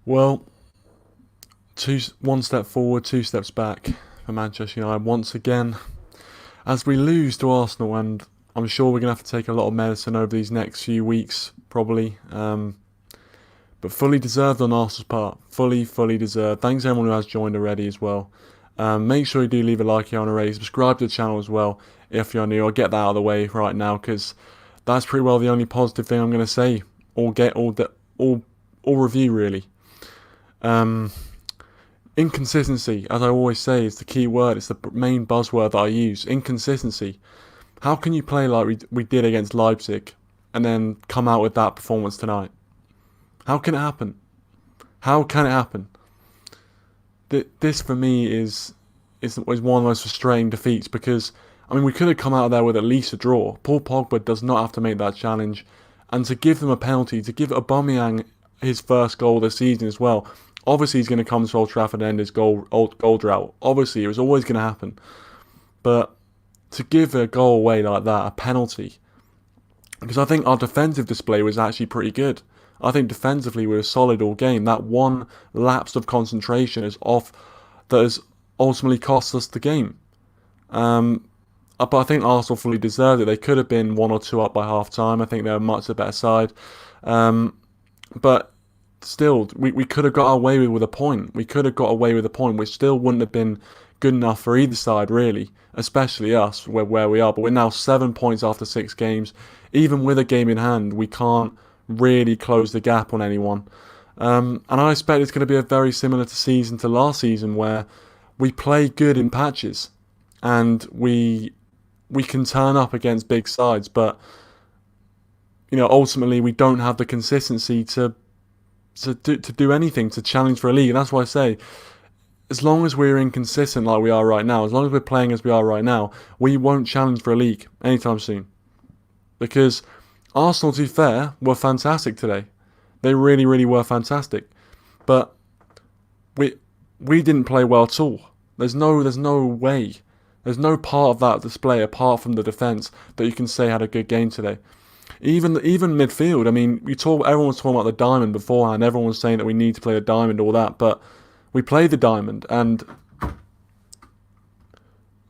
Well, one step forward, two steps back for Manchester United once again as we lose to Arsenal, and I'm sure we're going to have to take a lot of medicine over these next few weeks, probably. But fully deserved on Arsenal's part. Fully deserved. Thanks to everyone who has joined already as well. Make sure you do leave a like here on already. Subscribe to the channel as well if you're new. I'll get that out of the way right now because that's pretty well the only positive thing I'm going to say. All review really. Inconsistency, as I always say, is the key word. It's the main buzzword that I use. Inconsistency. How can you play like we did against Leipzig and then come out with that performance tonight? How can it happen? How can it happen? This for me is one of the most frustrating defeats because, I mean, we could have come out of there with at least a draw. Paul Pogba does not have to make that challenge. And to give them a penalty, to give Aubameyang his first goal this season as well, obviously he's going to come to Old Trafford and end his goal drought. Obviously, it was always going to happen. But to give a goal away like that, a penalty, because I think our defensive display was actually pretty good. I think defensively we were solid all game. That one lapse of concentration that has ultimately cost us the game. But I think Arsenal fully deserved it. They could have been 1 or 2 up by half time. I think they were much the better side. But still, we could have got away with a point. We could have got away with a point, which still wouldn't have been good enough for either side, really, especially us, where we are. But we're now 7 points after 6 games. Even with a game in hand, we can't really close the gap on anyone. And I expect it's going to be a very similar season to last season, where we play good in patches and we can turn up against big sides, but ultimately we don't have the consistency to do anything to challenge for a league. And that's why I say, as long as we're inconsistent like we are right now, as long as we're playing as we are right now, we won't challenge for a league anytime soon. Because Arsenal, to be fair, were fantastic today. They really were fantastic. But we didn't play well at all. There's no way. There's no part of that display apart from the defence that you can say had a good game today. Even midfield. I mean, everyone was talking about the diamond beforehand. Everyone was saying that we need to play the diamond, all that. But we played the diamond, and I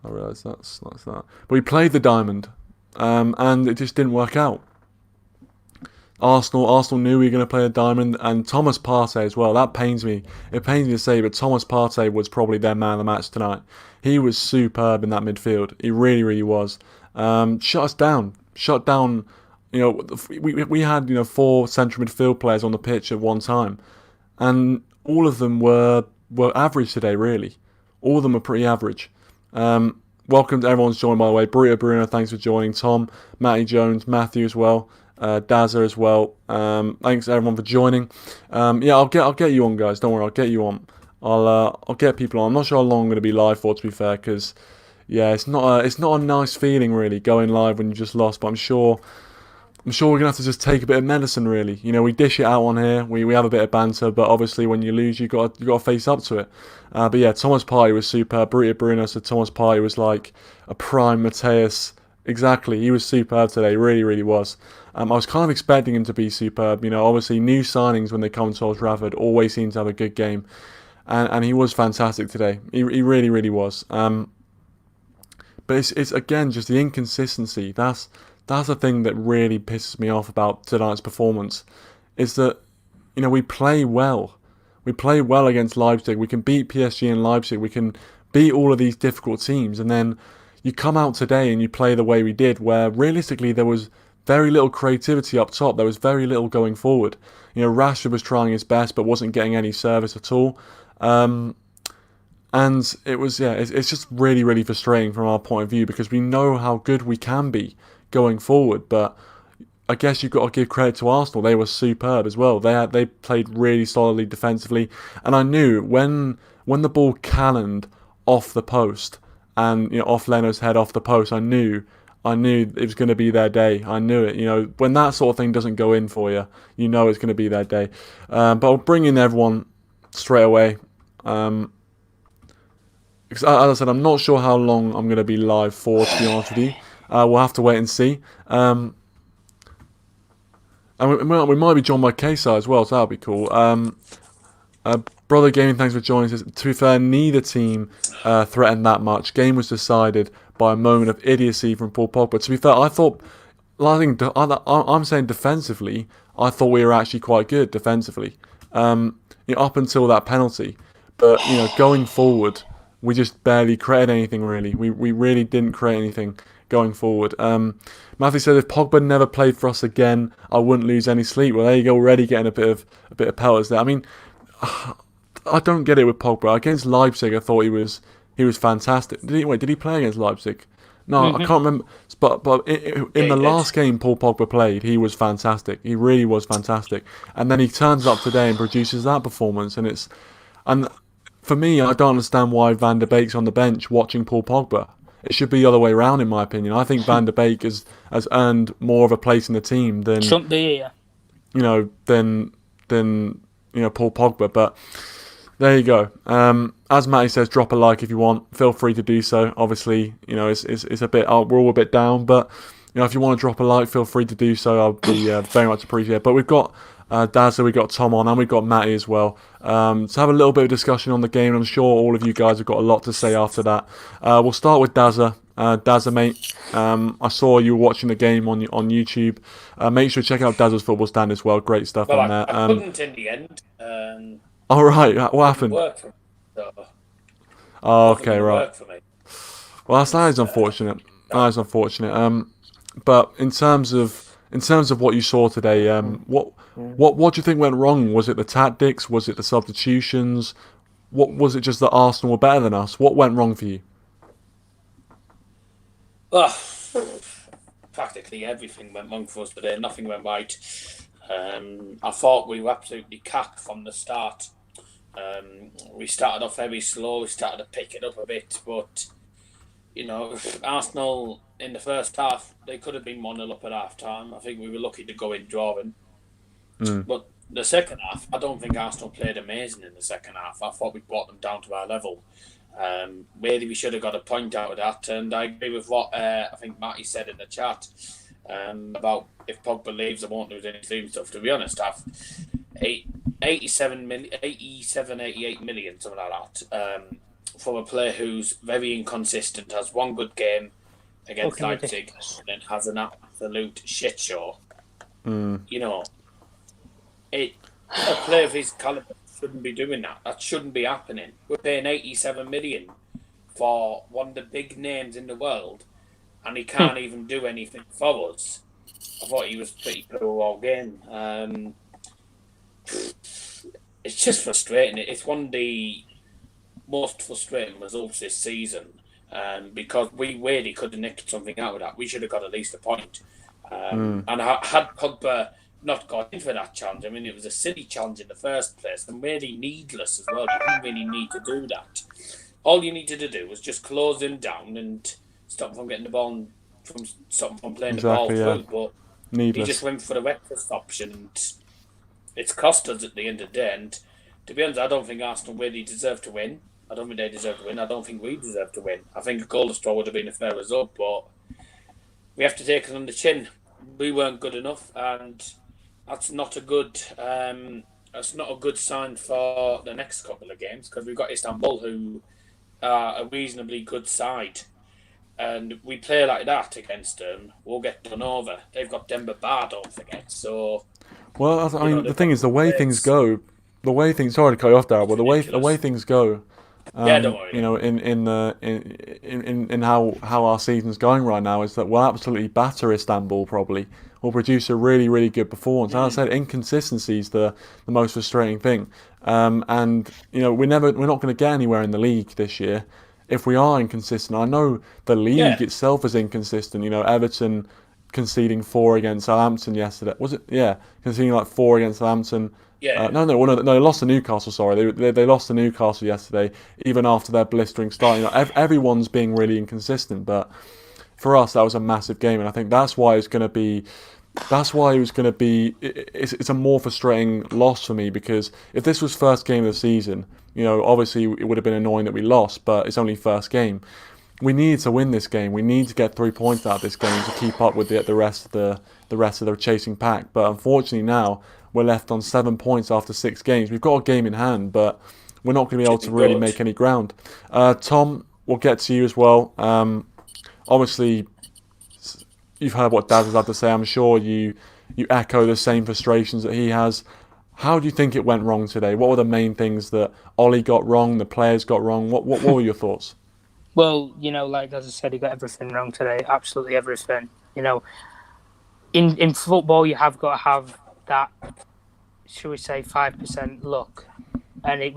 realise that's that. But we played the diamond, and it just didn't work out. Arsenal knew we were going to play a diamond, and Thomas Partey as well. That pains me. It pains me to say, but Thomas Partey was probably their man of the match tonight. He was superb in that midfield. He really was. Shut us down. Shut down. We had 4 central midfield players on the pitch at one time, and all of them were average today. Really, all of them were pretty average. Welcome to everyone's joined, by the way. Burrito Bruno, thanks for joining. Tom, Matty Jones, Matthew as well. Dazza as well. Thanks everyone for joining. Yeah, I'll get you on, guys. Don't worry, I'll get you on. I'll get people on. I'm not sure how long I'm going to be live for, to be fair, because yeah, it's not a nice feeling really going live when you just lost. But I'm sure we're gonna have to just take a bit of medicine, really. We dish it out on here. We have a bit of banter, but obviously when you lose, you got to face up to it. But yeah, Thomas Partey was superb. Burrito Bruno said Thomas Partey was like a prime Mateus. Exactly, he was superb today. Really was. I was kind of expecting him to be superb. Obviously new signings when they come to Old Trafford always seem to have a good game, and he was fantastic today. He really was. But it's again just the inconsistency. That's the thing that really pisses me off about tonight's performance. Is that we play well. We play well against Leipzig. We can beat PSG and Leipzig. We can beat all of these difficult teams, and then you come out today and you play the way we did, where realistically there was very little creativity up top. There was very little going forward. Rashford was trying his best but wasn't getting any service at all. And it was, it's just really frustrating from our point of view, because we know how good we can be going forward. But I guess you've got to give credit to Arsenal. They were superb as well. They played really solidly defensively. And I knew when the ball cannoned off the post, and off Leno's head, off the post, I knew it was going to be their day. I knew it. When that sort of thing doesn't go in for you, it's going to be their day. But I'll bring in everyone straight away. Because as I said, I'm not sure how long I'm going to be live for, to be honest with you. We'll have to wait and see. And we might be joined by Kesa as well, so that'll be cool. Brother Gaming, thanks for joining us. To be fair, neither team threatened that much. Game was decided by a moment of idiocy from Paul Pogba. To be fair, I thought, I'm saying defensively, I thought we were actually quite good defensively, up until that penalty. But going forward, we just barely created anything really. We really didn't create anything going forward. Matthew said if Pogba never played for us again, I wouldn't lose any sleep. Well, there you go, already getting a bit of pelters there. I mean, I don't get it with Pogba. Against Leipzig, I thought he was fantastic. Did he play against Leipzig? No, I can't remember. But in the last game Paul Pogba played, he was fantastic. He really was fantastic. And then he turns up today and produces that performance. And for me, I don't understand why Van der Beek's on the bench watching Paul Pogba. It should be the other way around, in my opinion. I think Van der Beek has earned more of a place in the team than shouldn't be here. Than Paul Pogba. But there you go. As Matty says, drop a like if you want. Feel free to do so. Obviously, it's a bit. We're all a bit down, but if you want to drop a like, feel free to do so. I'll be very much appreciated. But we've got Dazza, we've got Tom on, and we've got Matty as well. To have a little bit of discussion on the game. I'm sure all of you guys have got a lot to say after that. We'll start with Dazza. Dazza, mate, I saw you were watching the game on YouTube. Make sure to check out Dazza's Football Stand as well. Great stuff on there. I couldn't in the end. All right, what happened? Work for me, so oh, okay, right. Work for me. Well, that is unfortunate. That is unfortunate. But in terms of what you saw today, what do you think went wrong? Was it the tactics? Was it the substitutions? What was it? Just that Arsenal were better than us? What went wrong for you? Well, practically everything went wrong for us today. Nothing went right. I thought we were absolutely cacked from the start. We started off very slow. We started to pick it up a bit, but Arsenal in the first half, they could have been 1-0 up at half time. I think we were lucky to go in drawing. But the second half, I don't think Arsenal played amazing in the second half. I thought we brought them down to our level. Really, we should have got a point out of that. And I agree with what I think Matty said in the chat about if Pogba leaves, I won't lose any sleep stuff. To be honest, I've 88 million, something like that, from a player who's very inconsistent, has one good game against Leipzig, and then has an absolute shit show. A player of his caliber shouldn't be doing that. That shouldn't be happening. We're paying 87 million for one of the big names in the world, and he can't even do anything for us. I thought he was pretty poor all game. It's just frustrating. It's one of the most frustrating results this season, because we really could have nicked something out of that. We should have got at least a point. And had Pogba not got in for that challenge, I mean, it was a silly challenge in the first place and really needless as well. You didn't really need to do that. All you needed to do was just close him down and stop him from getting the ball, from playing the ball through. But needless. He just went for the reckless option, and it's cost us at the end of the day. And to be honest, I don't think Arsenal really deserve to win. I don't think they deserve to win. I don't think we deserve to win. I think a goal draw would have been a fair result, but we have to take it on the chin. We weren't good enough, and that's not a good sign for the next couple of games, because we've got Istanbul, who are a reasonably good side, and we play like that against them, we'll get done over. They've got Demba Ba, don't forget. So, well, I mean, the thing is, the way things go, sorry to cut you off there, but the way things go. Don't worry. In how our season's going right now is that we'll absolutely batter Istanbul. Probably will produce a really, really good performance. As I said, inconsistency is the most frustrating thing. And we're not going to get anywhere in the league this year if we are inconsistent. I know the league itself is inconsistent. Everton conceding 4 against Southampton yesterday. Was it? Yeah, conceding like 4 against Southampton. Yeah. No, they lost to Newcastle. Sorry, they lost to Newcastle yesterday, even after their blistering start. Everyone's being really inconsistent, but for us, that was a massive game, and I think that's why it was going to be. It's a more frustrating loss for me, because if this was first game of the season, obviously it would have been annoying that we lost, but it's only first game. We need to win this game. We need to get 3 points out of this game to keep up with the rest of the chasing pack. But unfortunately now we're left on 7 points after 6 games. We've got a game in hand, but we're not going to be able to really make any ground. Tom, we'll get to you as well. Obviously, you've heard what Daz has had to say. I'm sure you echo the same frustrations that he has. How do you think it went wrong today? What were the main things that Ollie got wrong, the players got wrong? What were your thoughts? Well, like as I said, he got everything wrong today. Absolutely everything. In football, you have got to have that, shall we say, 5% luck. And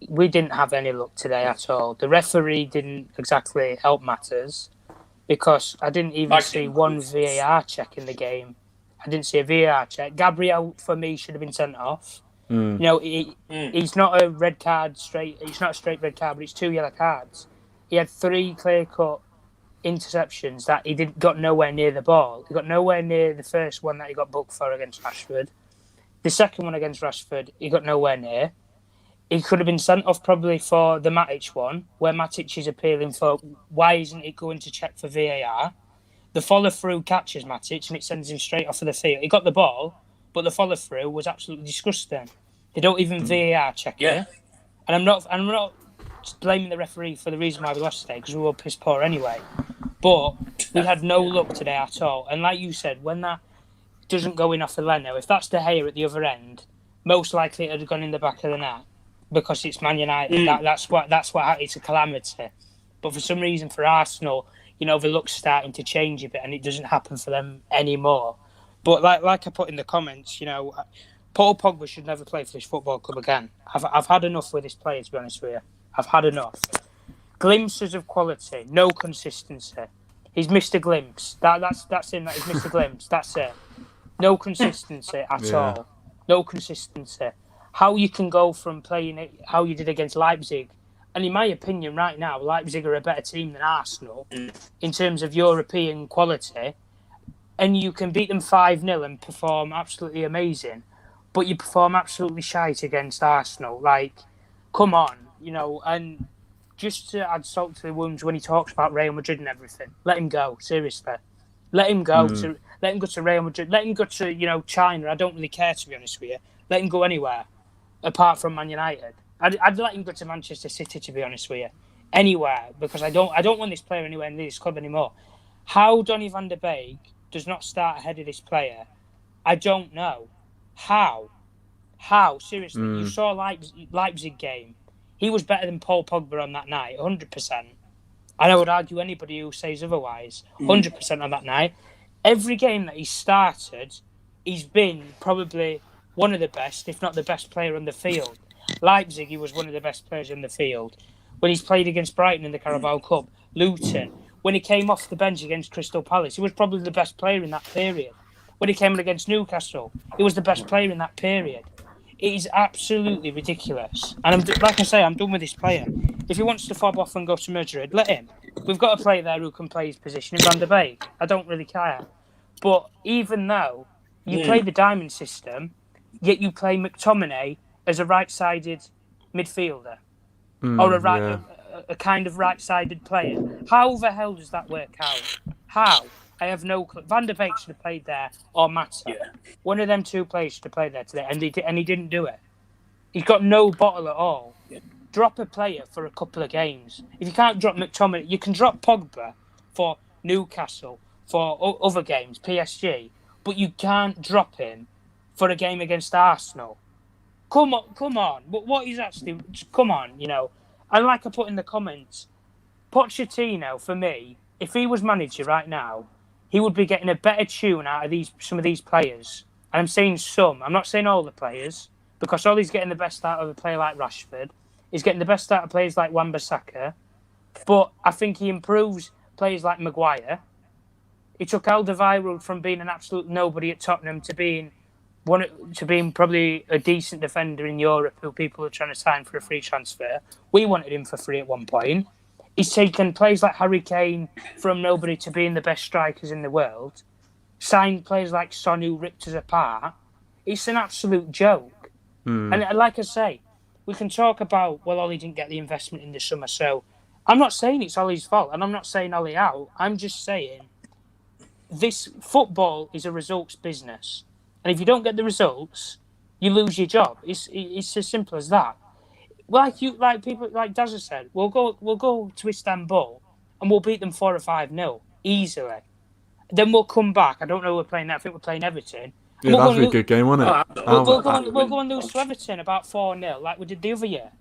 we didn't have any luck today at all. The referee didn't exactly help matters because I didn't even see one VAR check in the game. I didn't see a VAR check. Gabriel, for me, should have been sent off. He's not a red card straight. It's not a straight red card, but it's 2 yellow cards. He had 3 clear-cut interceptions that he got nowhere near the ball. He got nowhere near the first one that he got booked for against Rashford. The second one against Rashford, he got nowhere near. He could have been sent off probably for the Matic one, where Matic is appealing for why isn't it going to check for VAR. The follow-through catches Matic and it sends him straight off of the field. He got the ball, but the follow-through was absolutely disgusting. They don't even VAR check it. And I'm not blaming the referee for the reason why we lost today, because we were piss poor anyway. But we had no luck today at all. And like you said, when that doesn't go in off of Leno, if that's De Gea at the other end, most likely it would have gone in the back of the net because it's Man United. That's what it's a calamity. But for some reason, for Arsenal, the luck's starting to change a bit, and it doesn't happen for them anymore. But like I put in the comments, Paul Pogba should never play for this football club again. I've had enough with this player, to be honest with you. I've had enough. Glimpses of quality, no consistency. He's missed a glimpse. That's him. He's missed a glimpse. That's it. No consistency at all. No consistency. How you can go from playing it how you did against Leipzig, and in my opinion, right now, Leipzig are a better team than Arsenal in terms of European quality, and you can beat them 5-0 and perform absolutely amazing, but you perform absolutely shite against Arsenal. Like, come on, and just to add salt to the wounds when he talks about Real Madrid and everything, let him go, seriously. Let him go to Real Madrid. Let him go to, China. I don't really care, to be honest with you. Let him go anywhere, apart from Man United. I'd let him go to Manchester City, to be honest with you. Anywhere, because I don't want this player anywhere in this club anymore. How Donny van der Beek does not start ahead of this player, I don't know. How? Seriously, you saw Leipzig game. He was better than Paul Pogba on that night, 100%. And I would argue anybody who says otherwise, 100% on that night. Every game that he started, he's been probably one of the best, if not the best player on the field. Leipzig, he was one of the best players in the field. When he's played against Brighton in the Carabao Cup, Luton, when he came off the bench against Crystal Palace, he was probably the best player in that period. When he came in against Newcastle, he was the best player in that period. It is absolutely ridiculous. And like I say, I'm done with this player. If he wants to fob off and go to Madrid, let him. We've got a player there who can play his position in Van der Beek. I don't really care. But even though you play the diamond system, yet you play McTominay as a right-sided midfielder or a kind of right-sided player. How the hell does that work out? How? I have no clue. Van der Beek should have played there, or Mata. Yeah. One of them two players should have played there today, and he didn't do it. He's got no bottle at all. Yeah. Drop a player for a couple of games. If you can't drop McTominay, you can drop Pogba for Newcastle, for other games, PSG, but you can't drop him for a game against Arsenal. Come on. What is actually... Come on, And like I put in the comments, Pochettino, for me, if he was manager right now, he would be getting a better tune out of some of these players. And I'm saying some. I'm not saying all the players, because all he's getting the best out of a player like Rashford. He's getting the best out of players like Wan-Bissaka. But I think he improves players like Maguire. He took Alderweireld from being an absolute nobody at Tottenham to being probably a decent defender in Europe who people are trying to sign for a free transfer. We wanted him for free at one point. He's taken players like Harry Kane from nobody to being the best strikers in the world. Signed players like Son who ripped us apart. It's an absolute joke. And like I say, we can talk about, Ollie didn't get the investment in the summer, so I'm not saying it's Ollie's fault, and I'm not saying Ollie out. I'm just saying this football is a results business. And if you don't get the results, you lose your job. It's as simple as that. Like people like Dazza said, we'll go to Istanbul and we'll beat them 4 or 5-0 easily. Then we'll come back. I don't know who we're playing now. I think we're playing Everton. Yeah, that'll be a good game, won't it? We'll go and lose to Everton about 4-0 like we did the other year.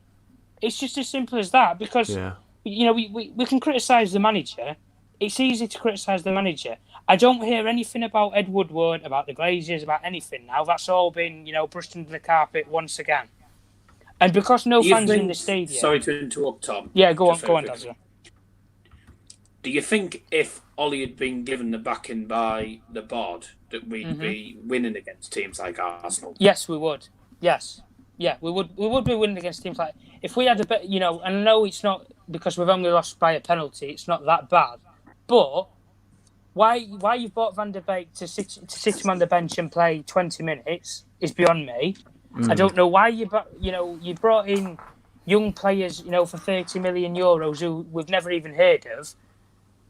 It's just as simple as that because we can criticise the manager. It's easy to criticise the manager. I don't hear anything about Ed Woodward, about the Glazers, about anything now. That's all been, brushed under the carpet once again. And because no fans in the stadium... Sorry to interrupt, Tom. Yeah, go on, Dazza. Do you think if Ollie had been given the backing by the board that we'd be winning against teams like Arsenal? Yes, we would. Yes. Yeah, we would be winning against teams like... If we had a bit, and I know it's not because we've only lost by a penalty, it's not that bad. But why you've bought Van der Beek to sit him on the bench and play 20 minutes is beyond me. I don't know why you brought in young players, for 30 million euros who we've never even heard of.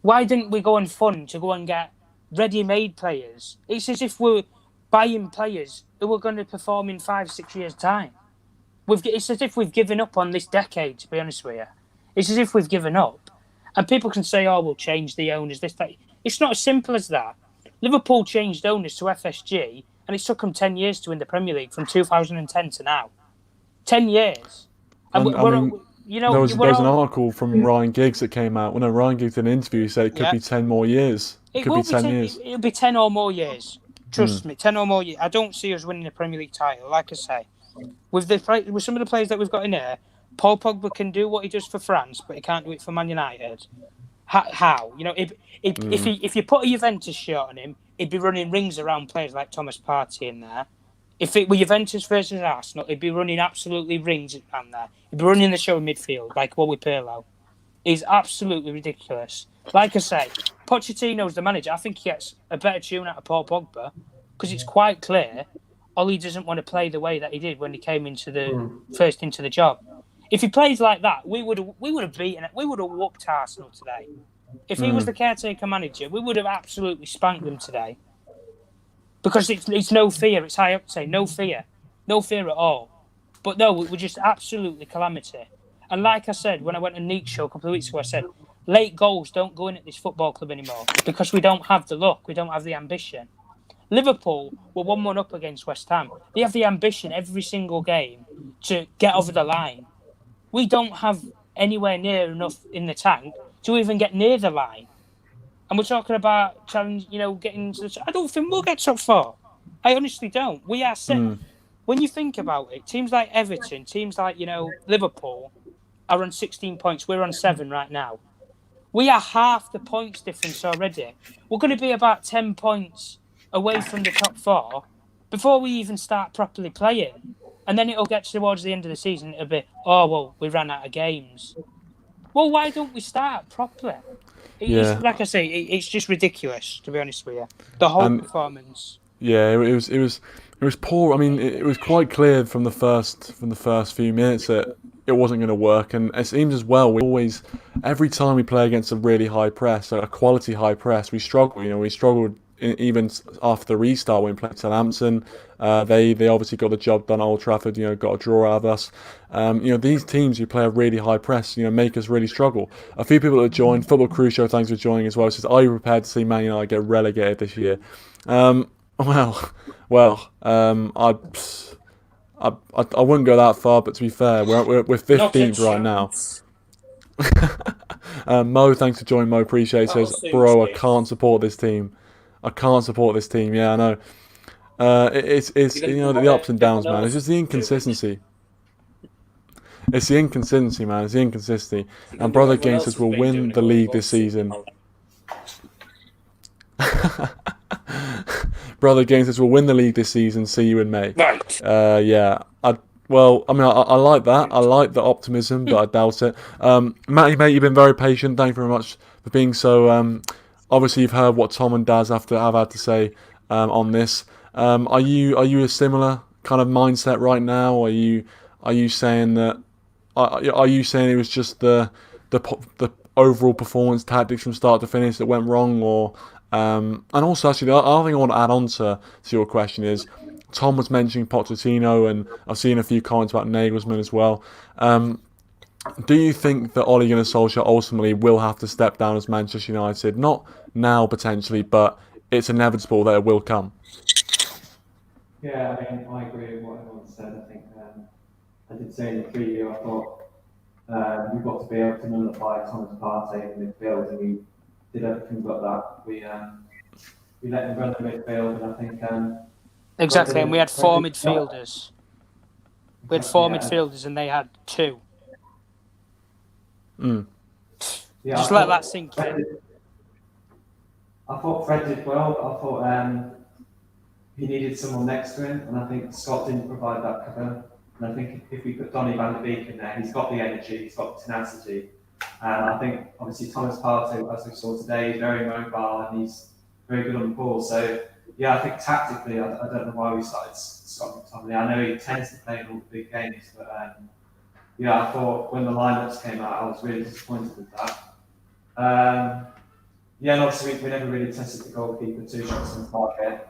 Why didn't we go and fund to go and get ready-made players? It's as if we're buying players who are going to perform in 5-6 years' time. It's as if we've given up on this decade, to be honest with you. It's as if we've given up. And people can say, oh, we'll change the owners, this, that. It's not as simple as that. Liverpool changed owners to FSG, and it took them 10 years to win the Premier League from 2010 to now. 10 years. And there was an article from Ryan Giggs that came out. When Ryan Giggs did an interview, he said it could be 10 more years. It could be 10 years. It'll be 10 or more years. Trust me, 10 or more years. I don't see us winning the Premier League title, like I say. With some of the players that we've got in here, Paul Pogba can do what he does for France, but he can't do it for Man United. How? If you put a Juventus shirt on him, he'd be running rings around players like Thomas Partey in there. If it were Juventus versus Arsenal, he'd be running absolutely rings around there. He'd be running the show in midfield, like what with Pirlo. He's absolutely ridiculous. Like I say, Pochettino's the manager. I think he gets a better tune out of Paul Pogba because it's quite clear Ollie doesn't want to play the way that he did when he came into the job. If he plays like that, we would have beaten it. We would have whooped Arsenal today. If he was the caretaker manager, we would have absolutely spanked them today. Because it's no fear. It's high octane. No fear at all. But no, we're just absolutely calamity. And like I said, when I went on Neek's show a couple of weeks ago, I said, late goals don't go in at this football club anymore because we don't have the luck. We don't have the ambition. Liverpool were 1-1 up against West Ham. They have the ambition every single game to get over the line. We don't have anywhere near enough in the tank to even get near the line. And we're talking about challenge, getting to the... I don't think we'll get top 4. I honestly don't. We are set. When you think about it, teams like Everton, teams like, Liverpool are on 16 points. We're on 7 right now. We are half the points difference already. We're going to be about 10 points away from the top 4 before we even start properly playing. And then it'll get towards the end of the season, it'll be, oh, well, we ran out of games. Well, why don't we start properly? Like I say, it's just ridiculous, to be honest with you. The whole performance. Yeah, it was poor. I mean, it was quite clear from the first few minutes that it wasn't going to work. And it seems as well, every time we play against a really high press, a quality high press, we struggle. We struggled even after the restart when we played Southampton. They obviously got the job done at Old Trafford, got a draw out of us. These teams who play a really high press, make us really struggle. A few people that joined, Football Crew Show, thanks for joining as well, says, are you prepared to see Man United get relegated this year? I wouldn't go that far, but to be fair, we're 15th right now. Mo, thanks for joining. Mo, appreciate it. Says, bro, I can't support this team. Yeah, I know. It's the ups and downs, man. It's just the inconsistency. It's the inconsistency, man. It's the inconsistency. And Brother Game says we'll win the league this season. Brother Game says we'll win the league this season. See you in May. Right. Yeah. I like that. I like the optimism, but I doubt it. Matty, mate, you've been very patient. Thank you very much for being so. Obviously, you've heard what Tom and Daz have had to say on this. Are you a similar kind of mindset right now? Are you saying that? Are you saying it was just the overall performance tactics from start to finish that went wrong, or and also actually the other thing I want to add on to your question is, Tom was mentioning Pochettino, and I've seen a few comments about Nagelsmann as well. Do you think that Ole Gunnar Solskjaer ultimately will have to step down as Manchester United? Not now, potentially, but it's inevitable that it will come. Yeah, I mean, I agree with what everyone said. I think I did say in the preview, I thought we've got to be able to nullify Thomas Partey in midfield, and we did everything but that. We let him run the midfield, and I think exactly. And we had four Brendan- midfielders. We had four midfielders, and they had two. Yeah, Just let that sink in. I thought Fred did well. I thought he needed someone next to him, and I think Scott didn't provide that cover. And I think if we put Donny van de Beek in there, he's got the energy, he's got the tenacity. And I think, obviously, Thomas Partey, as we saw today, is very mobile and he's very good on the ball. So, yeah, I think tactically, I don't know why we started Scott McTominay. I know he tends to play in all the big games, but yeah, I thought when the lineups came out, I was really disappointed with that. Yeah, and obviously we never really tested the goalkeeper, 2 shots on target.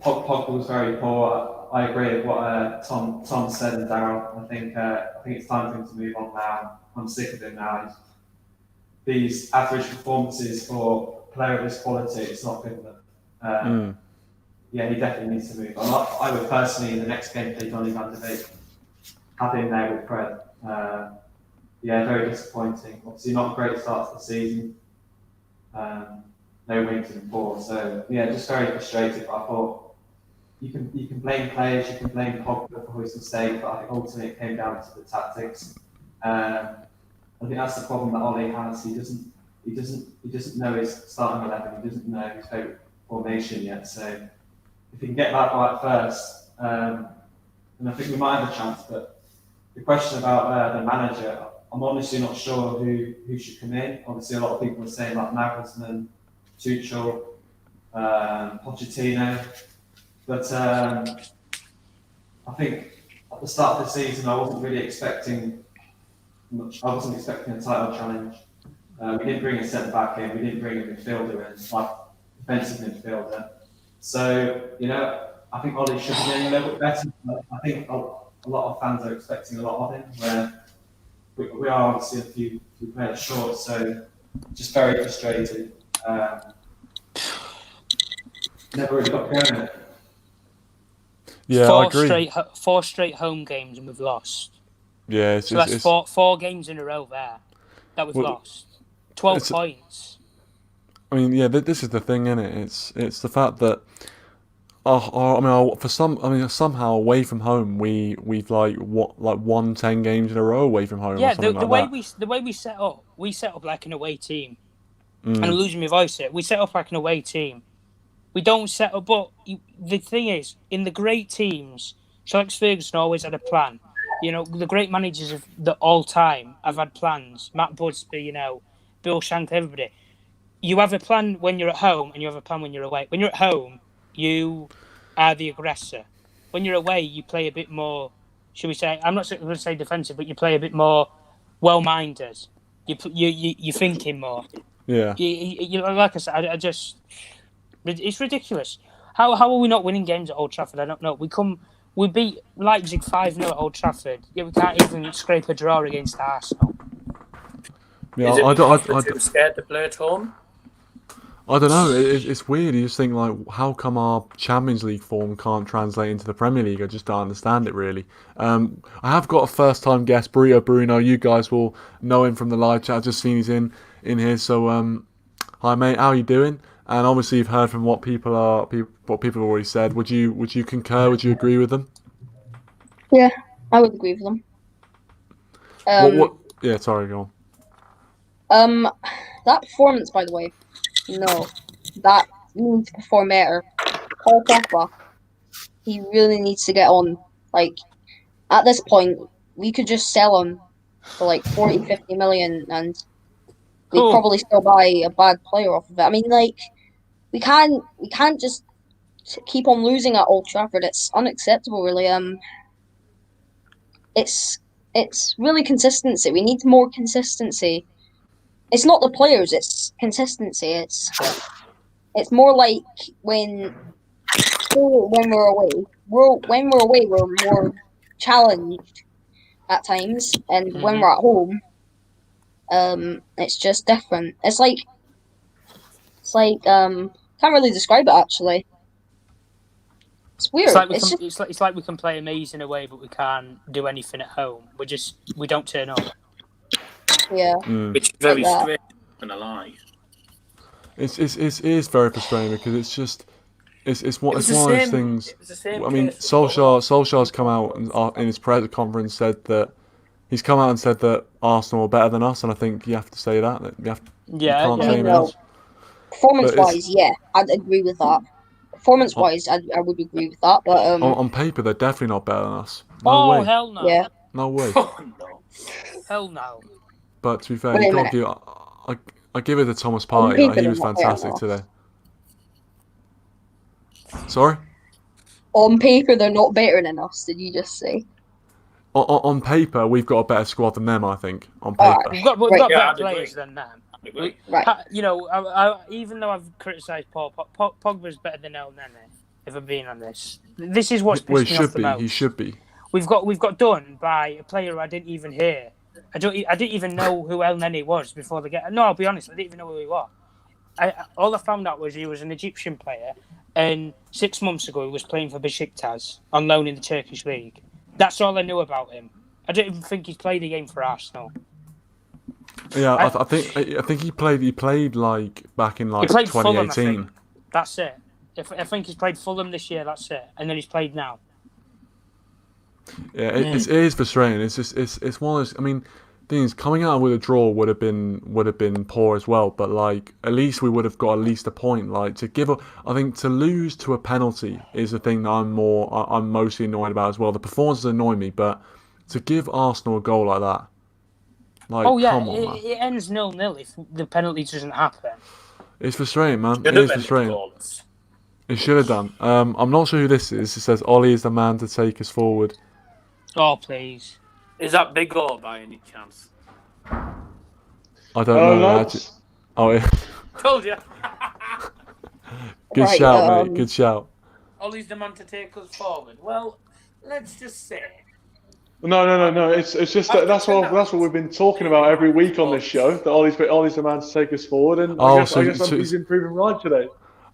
Pogba was very poor. I agree with what Tom said and Darryl. I think it's time for him to move on now. I'm sick of him now. These average performances for a player of this quality, it's not good enough. Yeah, he definitely needs to move on. I would personally, in the next game, play Donny van de Beek, have him there with Fred. Yeah, very disappointing. Obviously, not a great start to the season. No wins in 4. So, yeah, just very frustrated. But I thought you can blame players, you can blame Pogba for his mistake, but I think ultimately it came down to the tactics. I think that's the problem that Ole has. He doesn't know his starting 11. He doesn't know his favourite formation yet. So if he can get that right first, then I think we might have a chance. But the question about the manager, I'm honestly not sure who should come in. Obviously, a lot of people are saying like Nagelsmann, Tuchel, Pochettino. But I think at the start of the season, I wasn't really expecting much. I wasn't expecting a title challenge. We didn't bring a centre back in. We didn't bring a midfielder in, like defensive midfielder. So I think Ollie should be doing a little bit better. I think a lot of fans are expecting a lot of him. Where we are obviously a few players short, so just very frustrated. Never really got going. Yeah, I agree. 4 straight home games and we've lost. Yeah, so that's four games in a row there that we've lost. 12 points. I mean, yeah, this is the thing, isn't it? It's the fact that somehow away from home we've won 10 games in a row away from home. Yeah, or something the way we set up like an away team. And I'm losing my voice here. We set up like an away team. We don't set up, but the thing is, in the great teams, Alex Ferguson always had a plan. The great managers of the all time have had plans. Matt Busby, Bill Shankly, everybody. You have a plan when you're at home, and you have a plan when you're away. When you're at home, you are the aggressor. When you're away, you play a bit more. Should we say? I'm not going to say defensive, but you play a bit more well-minded. You're thinking more. Yeah. Like I said, it's ridiculous. How are we not winning games at Old Trafford? I don't know. We beat Leipzig 5-0 at Old Trafford. Yeah, we can't even scrape a draw against Arsenal. Yeah, Is it because we're too scared to play at home? I don't know. It's weird. You just think how come our Champions League form can't translate into the Premier League? I just don't understand it really. I have got a first-time guest, Bruno. You guys will know him from the live chat. I've just seen he's in here. So, hi mate, how are you doing? And obviously you've heard from what people have already said. Would you concur? Would you agree with them? Yeah, I would agree with them. Yeah, sorry, go on. That performance, by the way, that needs to perform better. Paul Pogba, he really needs to get on. At this point, we could just sell him for 40, 50 million and we'd probably still buy a bad player off of it. I mean, we can't just keep on losing at Old Trafford. It's unacceptable, really. It's really consistency. We need more consistency. It's not the players, it's consistency. It's more like when when we're away. When we're away, we're more challenged at times, and when we're at home, it's just different. It's like can't really describe it actually. It's weird. It's like we can play amazing away, but we can't do anything at home. We don't turn up. Yeah. Which is very strange. I'm gonna lie. It is very frustrating because it's one of those things. I mean, Solskjaer's come out and, in his press conference said that he's come out and said that Arsenal are better than us, and I think you have to say that. You can't say anything else. Performance-wise, yeah, I'd agree with that. Performance-wise, I would agree with that. But on paper, they're definitely not better than us. No way. Hell no! Yeah. No way. Hell no! But to be fair, I give it to Thomas Partey. Like, he was fantastic today. Sorry? On paper, they're not better than us. Did you just say? On paper, we've got a better squad than them. I think on paper, we've got better players than them. Right. You know, I, even though I've criticised Paul, Pogba's better than El Nene. If I'm being honest, this is what's pissed me off the most. He should be. We've got done by a player who I didn't even hear. I didn't even know who El Nene was before the game. No, I'll be honest, I didn't even know who he was. All I found out was he was an Egyptian player, and 6 months ago he was playing for Besiktas on loan in the Turkish league. That's all I knew about him. I don't even think he's played a game for Arsenal. Yeah, I think he played like back in like 2018. Fulham, that's it. I think he's played Fulham this year. That's it, and then he's played now. Yeah, it is frustrating. It's just it's one of those. I mean, things coming out with a draw would have been poor as well. But like at least we would have got at least a point. Like I think to lose to a penalty is the thing that I'm mostly annoyed about as well. The performances annoy me, but to give Arsenal a goal like that. Like, come on, man. It ends 0-0 if the penalty doesn't happen. It's frustrating, man. It is frustrating. It should have done. I'm not sure who this is. It says Ollie is the man to take us forward. Oh, please. Is that Big O by any chance? I don't know. Oh, yeah. Told you. Good shout, mate. Good shout. Ollie's the man to take us forward. Well, let's just say. No. It's just that's what we've been talking about every week on this show. That Ollie's the man to take us forward, and I guess he's improving right today.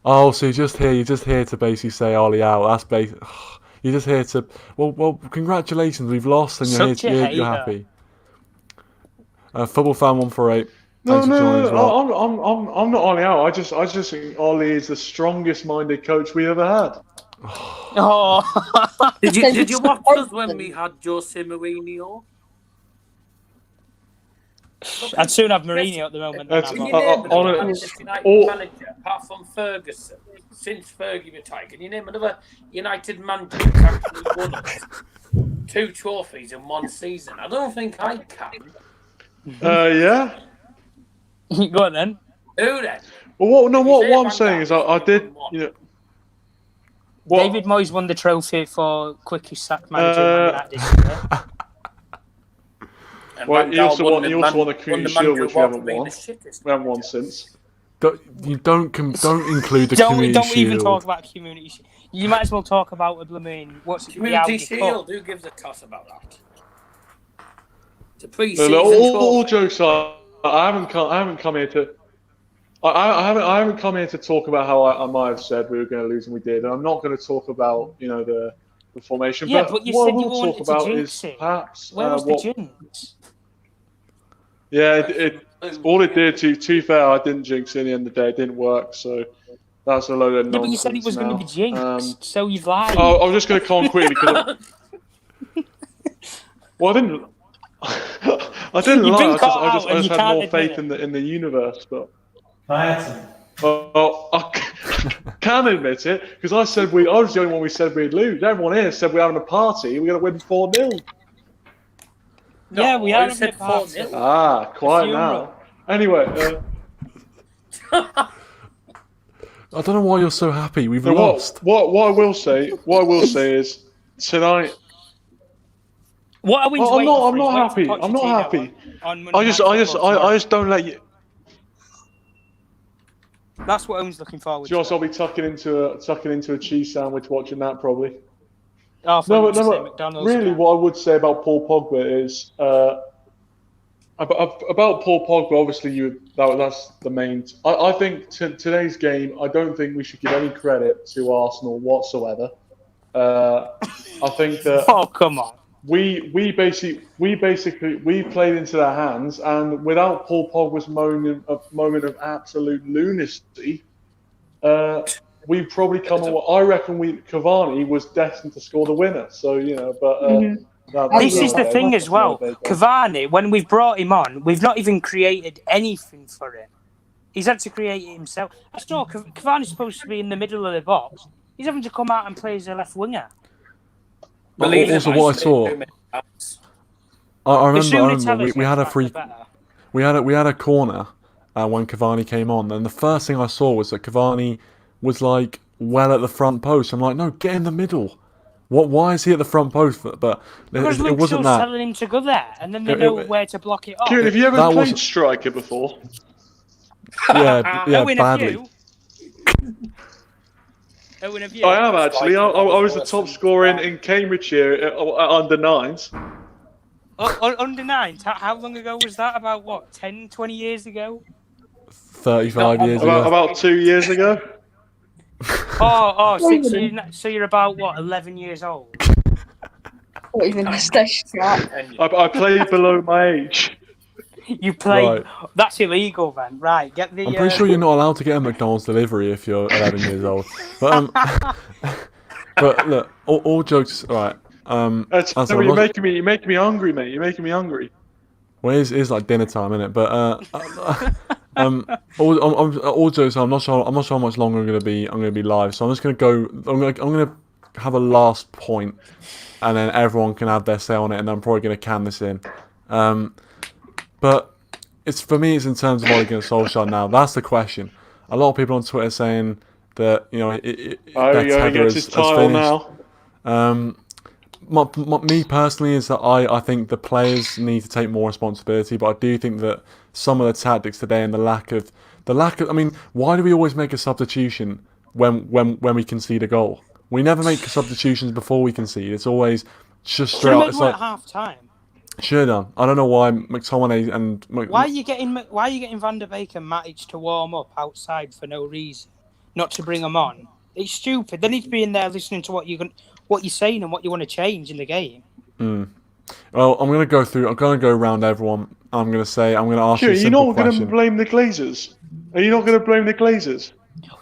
Oh, so you're just here to basically say Ollie out. That's basic. You're just here to well. Congratulations, we've lost, and you're happy. Football fan 148. Thanks for joining as well. I'm not Ollie out. I just think Ollie is the strongest-minded coach we ever had. Oh, did you watch us when we had Jose Mourinho? I'd soon have Mourinho at the moment. Manager apart from Ferguson since Fergie retired? Can you name another United manager who's actually won 2 trophies in one season? I don't think I can. Yeah. Go on then. Who then? Well, what I'm saying is I did. You know. David Moyes won the trophy for quickest sacked manager in United. Well, he also won the Community Shield, which we haven't won. We haven't won since. Don't include the Community Shield. Don't even talk about Community Shield. You might as well talk about a blooming Community Shield. Who gives a toss about that? It's a pre-season all jokes are. I haven't come here to. I haven't come here to talk about how I might have said we were going to lose and we did. And I'm not going to talk about the formation. Yeah, but you what said I you will wanted talk about to jinx is it. perhaps where was the jinx? Yeah, all it did. To be fair, I didn't jinx it. At the end of the day, it didn't work. So that's a load of nonsense. Yeah, but you said it was going to be jinxed, so you've lied. I was just going to come on quickly because. Well, I didn't. I didn't lie. I just had more faith in the universe, but. Well, I can admit it because I was the only one we said we'd lose. Everyone here said we're having a party. We're going to win 4-0. No, yeah, we are having a party. Quiet now. Anyway. I don't know why you're so happy. We've lost. What I will say is tonight. What are we? I'm not happy. I'm not happy. I just don't let you. That's what Owen's looking forward Josh, to. I'll be tucking into a cheese sandwich watching that probably. Oh, No, but but McDonald's really, again. what I would say about Paul Pogba is about Paul Pogba. Obviously, that's the main. I think today's game, I don't think we should give any credit to Arsenal whatsoever. I think that Oh, come on. we basically played into their hands, and without Paul Pogba's moment of absolute lunacy, we probably come. I reckon Cavani was destined to score the winner. So but This is the thing as well. Cavani, when we've brought him on, we've not even created anything for him. He's had to create it himself. I saw Cavani's supposed to be in the middle of the box. He's having to come out and play as a left winger. But also, what I saw, I remember we had a free, we had a corner when Cavani came on, and the first thing I saw was that Cavani was like well at the front post. I'm like, no, get in the middle. Why is he at the front post? But because it wasn't that. telling him to go there, and then they know where to block it off. Kieran, have you ever played striker before? Yeah, badly. Owen, have you? I have actually. I was the top scorer in Cambridgeshire at under nines. Under nines? How long ago was that? About what? 10, 20 years ago? 35 years ago. About 2 years ago. So you're about what? 11 years old. Not even a stitch. I played below my age. You play. Right. That's illegal, then. Right? Get the. I'm pretty sure you're not allowed to get a McDonald's delivery if you're 11 years old. But but look, all jokes. Right. You're making me hungry, mate. You're making me hungry. Well, it is like dinner time, isn't it? But all jokes. I'm not sure how much longer I'm gonna be live. So I'm just gonna go. I'm gonna have a last point, and then everyone can have their say on it, and I'm probably gonna can this in. But it's in terms of Ole Gunnar Solskjaer now. That's the question. A lot of people on Twitter saying that their tether is finished. Now. Me personally is that I think the players need to take more responsibility, but I do think that some of the tactics today and the lack of I mean, why do we always make a substitution when we concede a goal? We never make substitutions before we concede. It's always just straight up. It's like half time. Should have done. I don't know why McTominay and why are you getting Van der Beek and Matic to warm up outside for no reason, not to bring them on? It's stupid. They need to be in there listening to what you're saying and what you want to change in the game. Well, I'm going to go around everyone. I'm going to ask you a simple question. You're not going to blame the Glazers? Are you not going to blame the Glazers?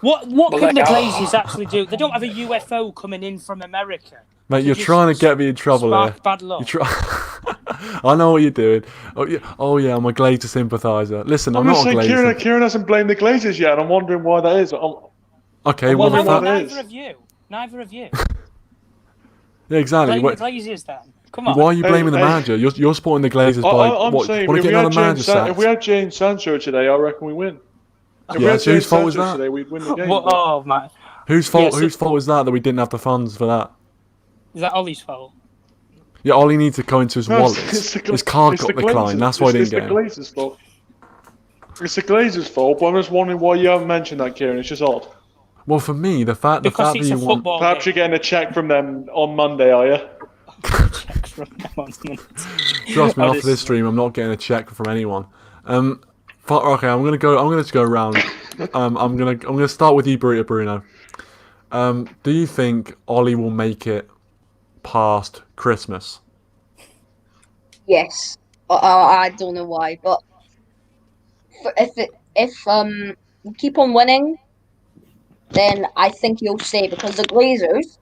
What can the Glazers actually do? They don't have a UFO coming in from America. Mate, you're trying to get me in trouble here. Bad luck. I know what you're doing. Oh yeah, I'm a Glazer sympathiser. Listen, I'm not a Glazer. Kieran hasn't blamed the Glazers yet, and I'm wondering why that is. Okay, well, neither of you. Yeah, exactly. Blame the Glazers then. Come on. Why are you blaming the manager? You're supporting the Glazers by saying, if we had James Sancho today, I reckon we win. Whose fault was that? Today, we'd win the game. Oh man. Whose fault was that we didn't have the funds for that? Is that Ollie's fault? Yeah, Ollie needs to go into his wallet. His card got declined. That's why he didn't get it. It's the Glazers' fault, but I'm just wondering why you haven't mentioned that, Kieran. It's just odd. Well, for me, the fact that you want... Perhaps you're getting a check from them on Monday, are you? Check from them on Monday. Trust me, after this stream, I'm not getting a check from anyone. Okay, I'm gonna go around. I'm gonna start with you, Bruno. Do you think Ollie will make it past Christmas? Yes. I don't know why, but if we keep on winning, then I think he'll stay, because the Glazers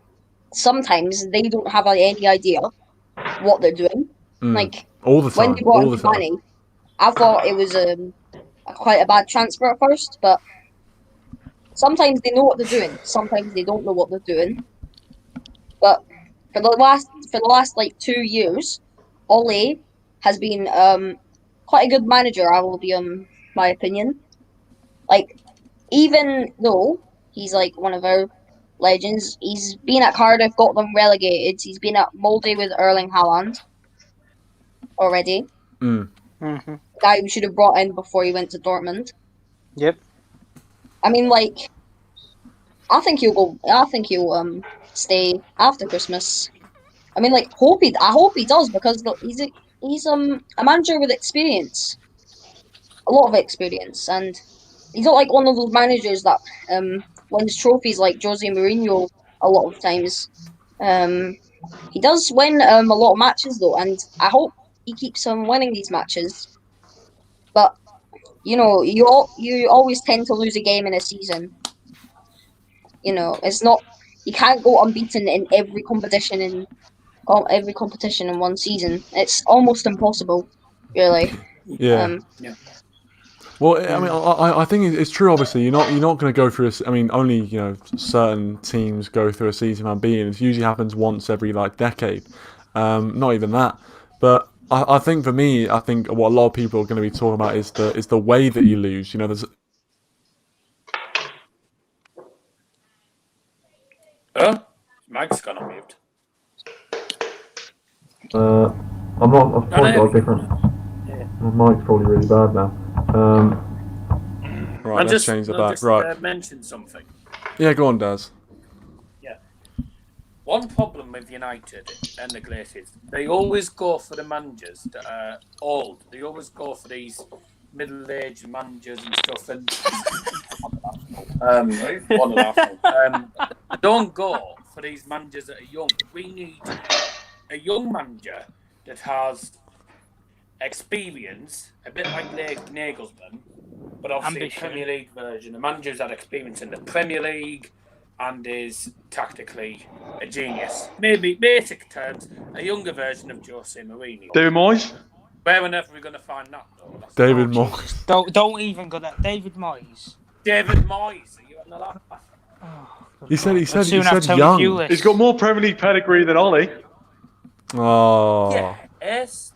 sometimes they don't have any idea what they're doing. Like all the time. When they brought in Partey, I thought it was quite a bad transfer at first, but sometimes they know what they're doing. Sometimes they don't know what they're doing. But for the last like 2 years, Ole has been quite a good manager. I will be my opinion. Like, even though he's like one of our legends, he's been at Cardiff, got them relegated. He's been at Molde with Erling Haaland already. Mm-hmm. Guy we should have brought in before he went to Dortmund. Yep. I mean, like, I think he'll go. I think he'll stay after Christmas. I mean, like, I hope he does because look, he's a manager with experience, a lot of experience, and he's not like one of those managers that wins trophies like Jose Mourinho a lot of times. He does win a lot of matches though, and I hope he keeps on winning these matches. But you know, you always tend to lose a game in a season. You know, it's not you can't go unbeaten in every competition in one season. It's almost impossible, really. Yeah. Well, I mean, I think it's true. Obviously, you're not going to go through. I mean, only certain teams go through a season unbeaten. It usually happens once every like decade. Not even that. But I think for me, I think what a lot of people are going to be talking about is the way that you lose. There's. Mag's gone on mute. I'm not. I've probably got a different. My mic's probably really bad now. Right, let's change the back. Right. Mention something. Yeah, go on, Daz. Yeah. One problem with United and the Glazers, they always go for the managers that are old. They always go for these middle-aged managers and stuff. And don't go for these managers that are young. We need a young manager that has experience, a bit like Nagelsmann, but obviously a Premier League version. A manager who's had experience in the Premier League and is tactically a genius. Maybe basic terms, a younger version of Jose Mourinho. David Moyes? Where on earth are we going to find that, though? David Moyes. Don't even go there. David Moyes. David Moyes. Are you on the laugh? He said Tony young. Pulis. He's got more Premier League pedigree than Ollie. Oh. Yes.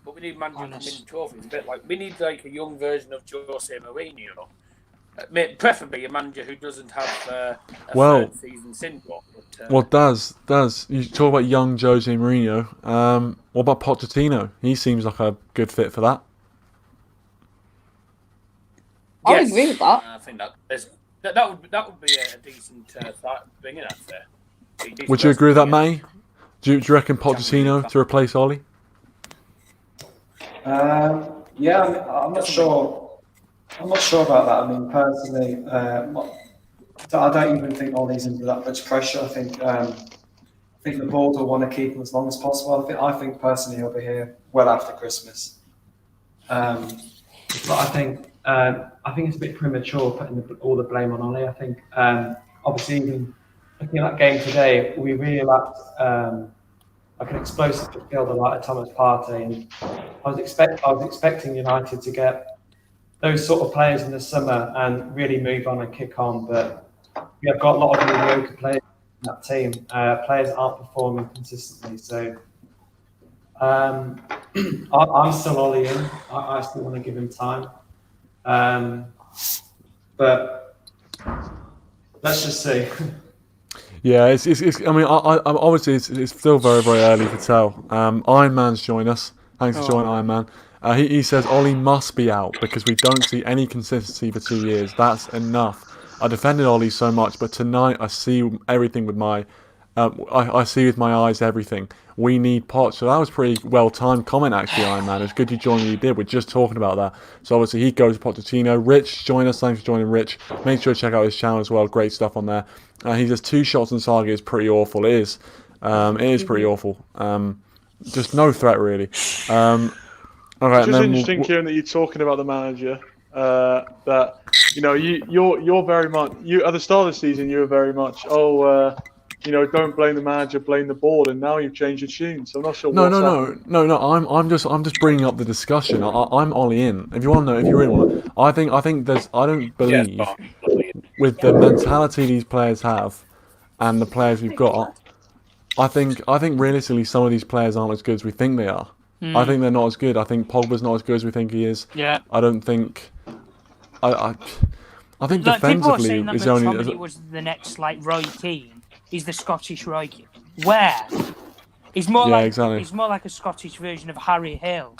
But we need managers to win trophies. A bit like we need like a young version of Jose Mourinho. Preferably a manager who doesn't have a third season syndrome. But, well, Daz, you talk about young Jose Mourinho. What about Pochettino? He seems like a good fit for that. I would agree with that. I think that would be a decent start bringing that there. Would you agree with that, May? Do you reckon Pochettino to replace Ollie? Yeah, I'm not sure. I'm not sure about that. I mean, personally, I don't even think Ollie's under that much pressure. I think the board will want to keep him as long as possible. I think personally he'll be here well after Christmas. But I think it's a bit premature putting all the blame on Ollie. I think obviously even looking at that game today, we really lacked like an explosive midfielder like Thomas Partey, and I was expecting United to get those sort of players in the summer and really move on and kick on, but we have got a lot of mediocre players in that team. Players aren't performing consistently, so I'm still Ollie in. I still want to give him time, but let's just see. Yeah, it's. I mean, I obviously it's still very, very early to tell. Iron Man's joined us. Thanks for joining, Iron Man. He says Ollie must be out because we don't see any consistency for 2 years. That's enough. I defended Ollie so much, but tonight I see everything with my. I see with my eyes everything. We need Poch. So that was pretty well timed comment actually, Iron Man. It's good you joined when you did. We're just talking about that. So obviously he goes to Pochettino. Rich, join us. Thanks for joining, Rich. Make sure to check out his channel as well. Great stuff on there. He says 2 shots on Saga is pretty awful. It is. It is pretty awful. Just no threat really. Okay, it's just interesting, Kieran, that you're talking about the manager. That you're very much at the start of the season you were very much don't blame the manager, blame the board, and now you've changed your tune. So I'm not sure. No. I'm just bringing up the discussion. I'm Ollie in. If you want to know, if you really want to, I think there's. I don't believe with the mentality these players have, and the players we've got. I think realistically some of these players aren't as good as we think they are. I think they're not as good. I think Pogba's not as good as we think he is. Yeah. I don't think. I think like, defensively people are saying that is only. McTominay was the next Roy Keane. He's the Scottish Roy Keane. Where? He's more like a Scottish version of Harry Hill.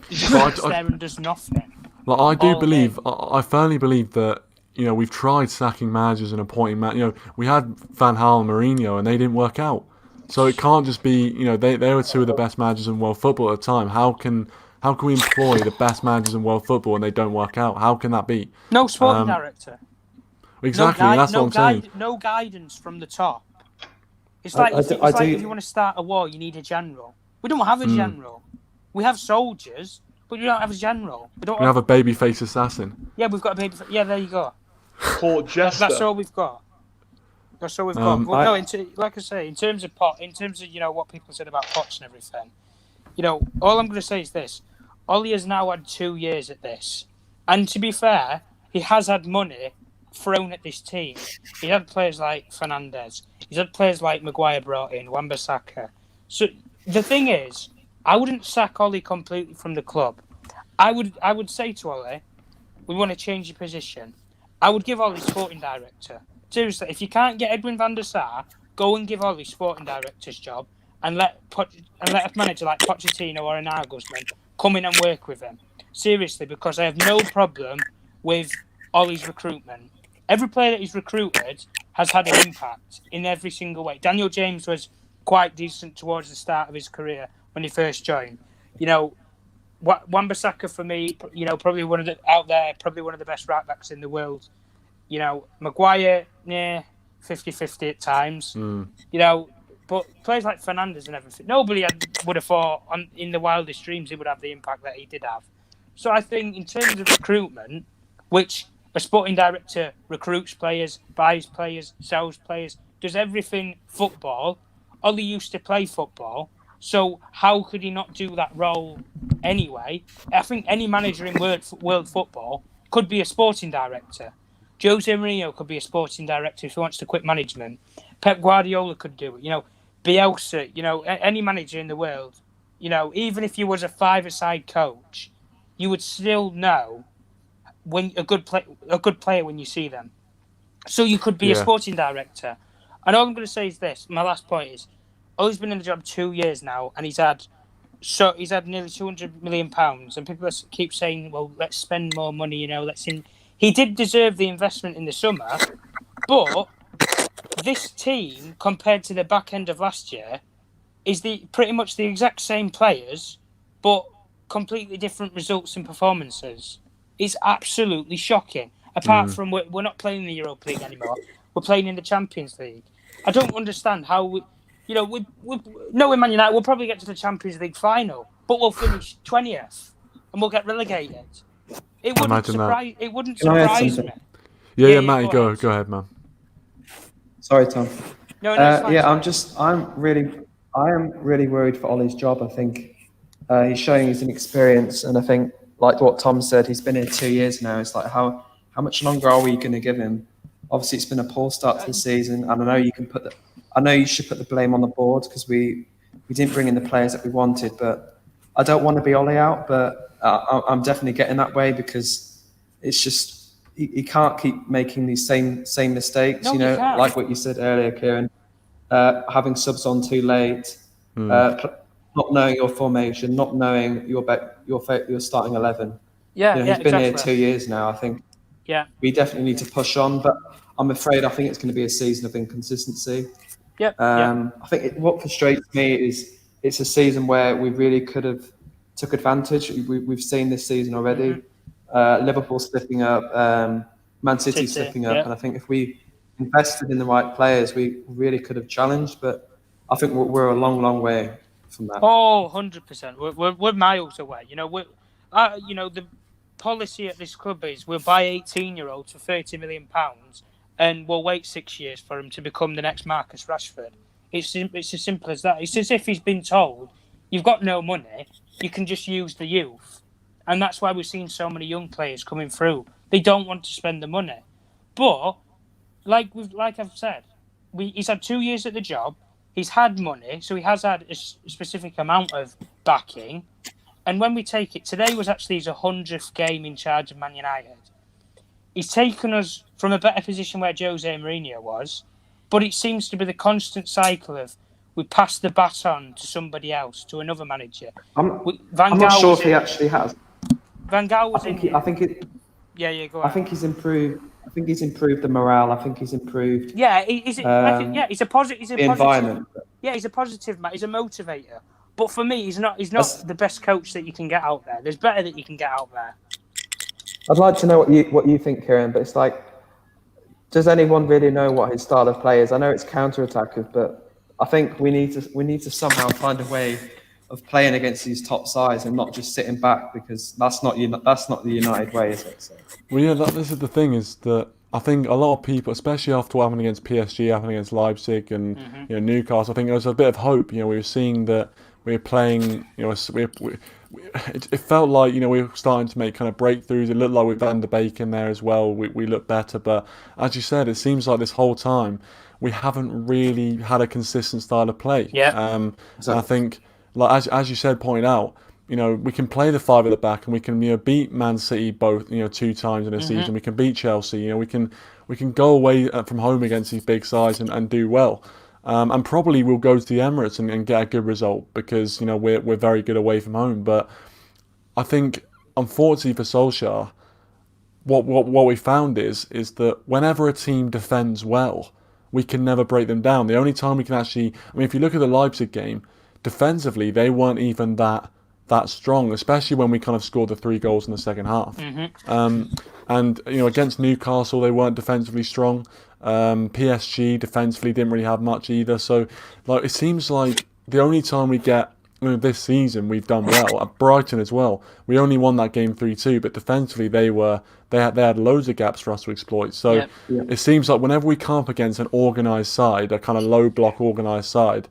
He just sits there and does nothing. Like I do believe, I firmly believe that we've tried sacking managers and appointing we had Van Gaal and Mourinho, and they didn't work out. So it can't just be, they were two of the best managers in world football at the time. How can we employ the best managers in world football and they don't work out? How can that be? No sporting director. Exactly, that's what I'm saying. No guidance from the top. It's like if you want to start a war, you need a general. We don't have a general. We have soldiers, but we don't have a general. We have a babyface assassin. Yeah, we've got a baby. Yeah, there you go. Court jester. That's all we've got. That's all we've got. Well, like I say, in terms of what people said about Pots and everything, all I'm going to say is this: Ollie has now had 2 years at this, and to be fair, he has had money thrown at this team. He had players like Fernandes. He's had players like Maguire brought in, Wan-Bissaka. So the thing is, I wouldn't sack Ollie completely from the club. I would say to Ollie, we want to change your position. I would give Ollie sporting director. Seriously, if you can't get Edwin van der Sar, go and give Ollie sporting director's job and let a manager like Pochettino or an Nagelsmann come in and work with him. Seriously, because I have no problem with Ollie's recruitment. Every player that he's recruited has had an impact in every single way. Daniel James was quite decent towards the start of his career when he first joined. Wan-Bissaka for me, probably one of the best right backs in the world. Maguire, 50-50 at times. But players like Fernandes and everything, nobody would have thought in the wildest dreams he would have the impact that he did have. So I think in terms of recruitment, which a sporting director recruits players, buys players, sells players, does everything football. Ollie used to play football, so how could he not do that role anyway? I think any manager in world football could be a sporting director. Jose Mourinho could be a sporting director if he wants to quit management. Pep Guardiola could do it. Bielsa, any manager in the world, even if you was a five-a-side coach, you would still know when a good player when you see them. So you could be a sporting director. And all I'm going to say is this. My last point is, Ollie's been in the job 2 years now, and he's had nearly £200 million, and people keep saying, well, let's spend more money, He did deserve the investment in the summer, but this team, compared to the back end of last year, is pretty much the exact same players, but completely different results and performances. It's absolutely shocking. Apart from we're not playing in the Europa League anymore, we're playing in the Champions League. I don't understand how we knowing Man United, we'll probably get to the Champions League final, but we'll finish 20th and we'll get relegated. It wouldn't surprise me. Yeah, Matty, go ahead, man. Sorry, Tom. No, I am really worried for Ollie's job. I think he's showing he's an experience, and I think, like what Tom said, he's been here 2 years now. It's like, how much longer are we going to give him? Obviously, it's been a poor start to the season, and I know you should put the blame on the board because we didn't bring in the players that we wanted. But I don't want to be Ollie out, but I'm definitely getting that way because it's just he can't keep making these same mistakes. No, like what you said earlier, Kieran, having subs on too late, not knowing your formation, not knowing your starting 11. He's been here 2 years now. I think we definitely need to push on, but I'm afraid I think it's going to be a season of inconsistency. I think what frustrates me is it's a season where we really could have took advantage. We've seen this season already. Liverpool slipping up, Man City slipping up, and I think if we invested in the right players, we really could have challenged. But I think we're a long way from that. Oh, 100%. We're miles away. The policy at this club is we'll buy 18-year-olds for £30 million and we'll wait 6 years for him to become the next Marcus Rashford. It's as simple as that. It's as if he's been told, you've got no money, you can just use the youth. And that's why we've seen so many young players coming through. They don't want to spend the money. But, like I've said, he's had 2 years at the job, he's had money, so he has had a specific amount of backing. And when we take it, today was actually his 100th game in charge of Man United. He's taken us from a better position where Jose Mourinho was, but it seems to be the constant cycle of we pass the baton to somebody else, to another manager. I'm not sure if he actually has. Van Gaal was I think go on. I think he's improved. I think he's improved the morale. I think he's improved. Yeah, he's a positive. He's a the positive environment. Yeah, he's a positive man. He's a motivator. But for me, he's not the best coach that you can get out there. There's better that you can get out there. I'd like to know what you think, Kieran. But it's like, does anyone really know what his style of play is? I know it's counter-attackers, but I think we need to somehow find a way of playing against these top sides and not just sitting back, because that's not the United way, is it? So. Well, yeah, this is the thing, is that I think a lot of people, especially after what happened against PSG, happened against Leipzig and Newcastle, I think there was a bit of hope. We were seeing that we were playing. It felt like we were starting to make kind of breakthroughs. It looked like with Van der Beek in there as well, we looked better. But as you said, it seems like this whole time we haven't really had a consistent style of play. Yeah. And I think, like as you said, pointed out, we can play the five at the back, and we can beat Man City both 2 times in a season. We can beat Chelsea. We can go away from home against these big sides and do well. And probably we'll go to the Emirates and get a good result, because we're very good away from home. But I think, unfortunately for Solskjaer, what we found is that whenever a team defends well, we can never break them down. The only time we can actually, if you look at the Leipzig game, defensively they weren't even that strong, especially when we kind of scored the 3 goals in the second half. And against Newcastle they weren't defensively strong. PSG defensively didn't really have much either. So it seems like the only time we get this season we've done well at Brighton as well. We only won that game 3-2, but defensively they had loads of gaps for us to exploit. So it seems like whenever we come up against an organised side, a kind of low block organised side,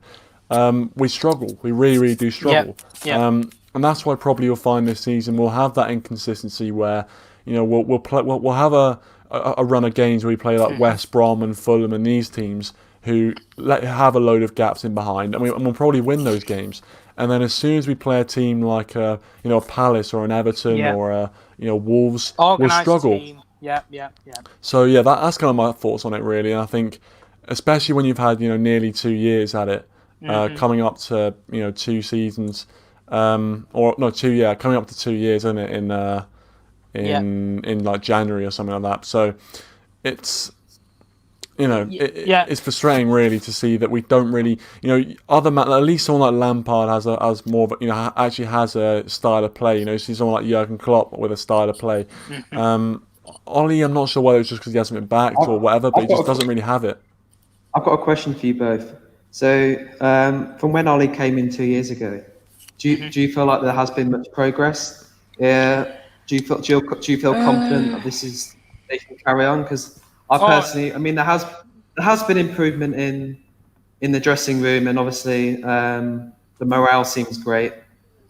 we struggle. We really, really do struggle. And that's why probably you'll find this season we'll have that inconsistency where we'll have a run of games where we play like West Brom and Fulham and these teams who have a load of gaps in behind, and we'll probably win those games. And then as soon as we play a team like a Palace or an Everton or a Wolves, we'll struggle. Team. Yeah. So that's kind of my thoughts on it really. And I think especially when you've had nearly 2 years at it, coming up to 2 seasons, coming up to 2 years, isn't it, in like January or something like that. So it's it's frustrating really to see that we don't really at least someone like Lampard has more of actually has a style of play. See someone like Jurgen Klopp with a style of play. Ollie, I'm not sure whether it's just because he hasn't been backed or whatever, but he just doesn't really have it. I've got a question for you both. So from when Ollie came in 2 years ago, do you feel like there has been much progress? Do you feel confident that they can carry on? Because I personally, there has been improvement in the dressing room, and obviously the morale seems great.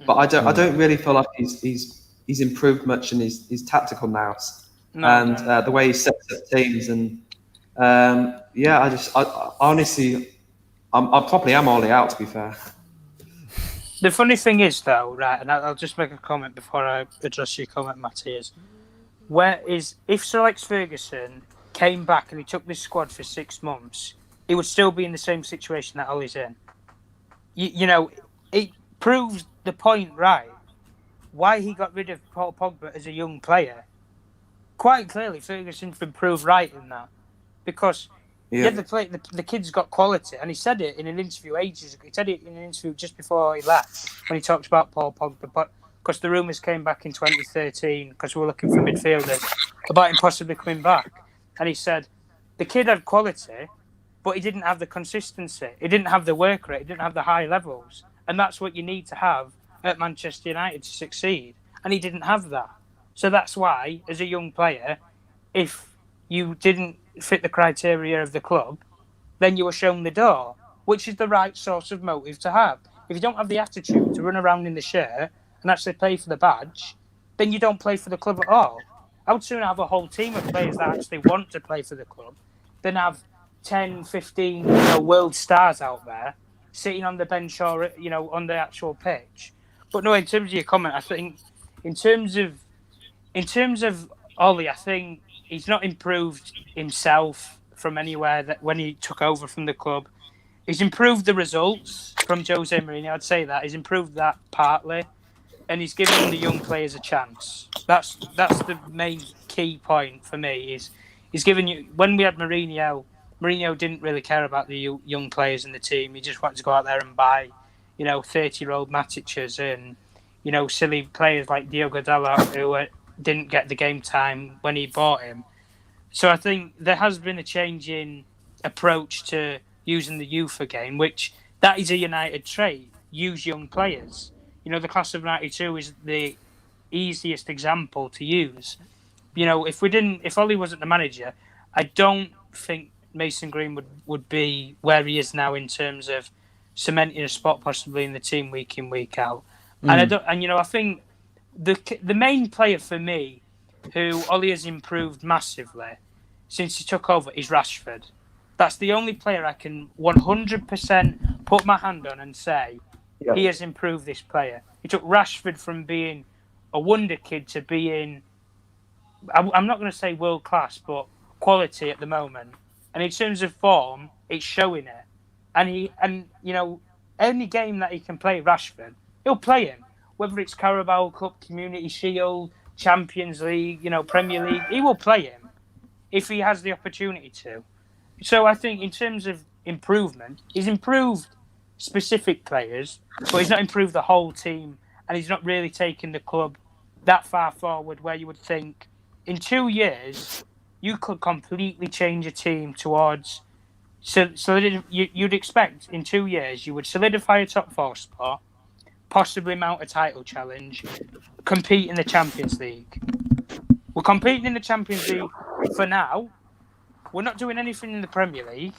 But I don't really feel like he's improved much in his tactical nous the way he sets up teams. And I honestly, I probably am Ollie out, to be fair. The funny thing is, though, right, and I'll just make a comment before I address your comment, Matty, if Sir Alex Ferguson came back and he took this squad for 6 months, he would still be in the same situation that Ollie's in. It proves the point, right, why he got rid of Paul Pogba as a young player. Quite clearly, Ferguson's been proved right in that, because the kid's got quality, and he said it in an interview ages ago. He said it in an interview just before he left when he talked about Paul Pogba, but because the rumours came back in 2013 because we were looking for midfielders about him possibly coming back, and he said the kid had quality, but he didn't have the consistency, he didn't have the work rate, he didn't have the high levels, and that's what you need to have at Manchester United to succeed, and he didn't have that. So that's why, as a young player, if you didn't fit the criteria of the club, then you were shown the door, which is the right sort of motive to have. If you don't have the attitude to run around in the shirt and actually play for the badge, then you don't play for the club at all. I would sooner have a whole team of players that actually want to play for the club than have 10, 15 world stars out there sitting on the bench or on the actual pitch. But no, in terms of your comment, I think in terms of Ollie, I think he's not improved himself from anywhere that when he took over from the club. He's improved the results from Jose Mourinho. I'd say that he's improved that partly, and he's given the young players a chance. That's the main key point for me. Is He's given you. When we had Mourinho didn't really care about the young players in the team. He just wanted to go out there and buy, 30-year-old Matic's and, silly players like Diogo Dalot who didn't get the game time when he bought him. So I think there has been a change in approach to using the youth again, which that is a United trait. Use young players. The class of '92 is the easiest example to use. If Ollie wasn't the manager, I don't think Mason Green would be where he is now in terms of cementing a spot possibly in the team week in, week out. And I think the main player for me who Ollie has improved massively since he took over is Rashford. That's the only player I can 100% put my hand on and say he has improved this player. He took Rashford from being a wonder kid to being, I'm not going to say world class, but quality at the moment. And in terms of form, it's showing it. And any game that he can play Rashford, he'll play him. Whether it's Carabao Cup, Community Shield, Champions League, Premier League, he will play him if he has the opportunity to. So I think in terms of improvement, he's improved specific players, but he's not improved the whole team, and he's not really taken the club that far forward where you would think in 2 years you could completely change a team towards. So you'd expect in 2 years you would solidify a top 4 spot, possibly mount a title challenge, compete in the Champions League. We're competing in the Champions League for now. We're not doing anything in the Premier League.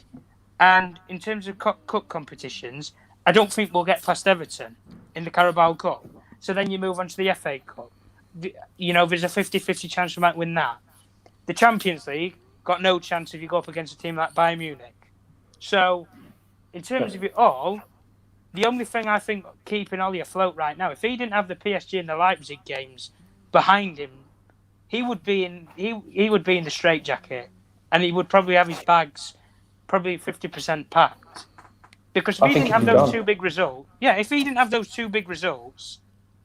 And in terms of cup competitions, I don't think we'll get past Everton in the Carabao Cup. So then you move on to the FA Cup. There's a 50-50 chance we might win that. The Champions League, got no chance if you go up against a team like Bayern Munich. So, in terms of it all, the only thing I think keeping Ollie afloat right now, if he didn't have the PSG and the Leipzig games behind him, he would be in the straitjacket, and he would probably have his bags probably 50% packed. Because if he didn't have those two big results,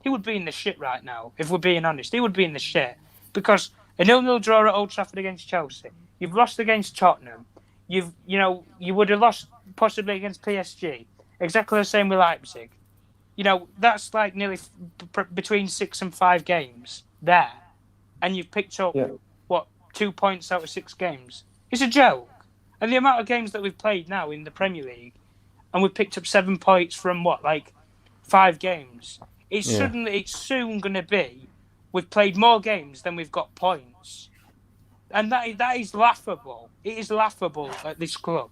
he would be in the shit right now. If we're being honest, he would be in the shit because a 0-0 draw at Old Trafford against Chelsea. You've lost against Tottenham. You would have lost possibly against PSG. Exactly the same with Leipzig. That's like nearly between 6 and 5 games there, and you've picked up 2 points out of 6 games. It's a joke. And the amount of games that we've played now in the Premier League, and we've picked up 7 points from 5 games. It's soon going to be we've played more games than we've got points, and that is laughable. It is laughable at this club.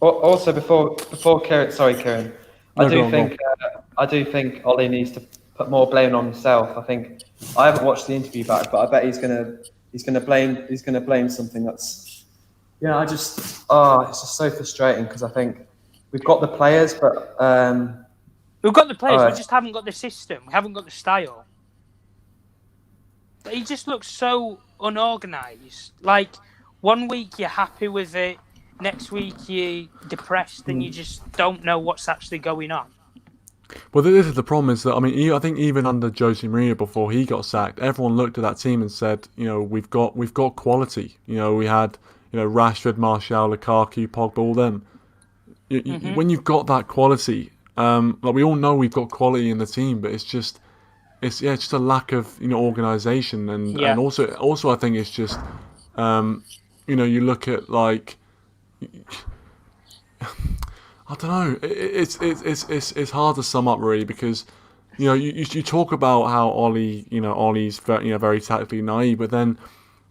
Also, before Kieran, I do think Ollie needs to put more blame on himself. I think I haven't watched the interview back, but I bet he's gonna blame something that's. It's just so frustrating because I think we've got the players, but we've got the players. We just haven't got the system. We haven't got the style. He just looks so unorganised. Like 1 week you're happy with it, next week you're depressed, and you just don't know what's actually going on. Well, this is the problem. Is that I think even under Jose Mourinho before he got sacked, everyone looked at that team and said, we've got quality. We had. Rashford, Martial, Lukaku, Pogba, all them. When you've got that quality, we all know we've got quality in the team, but it's just a lack of organisation, and also I think it's just you look at I don't know, it's hard to sum up really because you talk about how Ollie's very tactically naive, but then.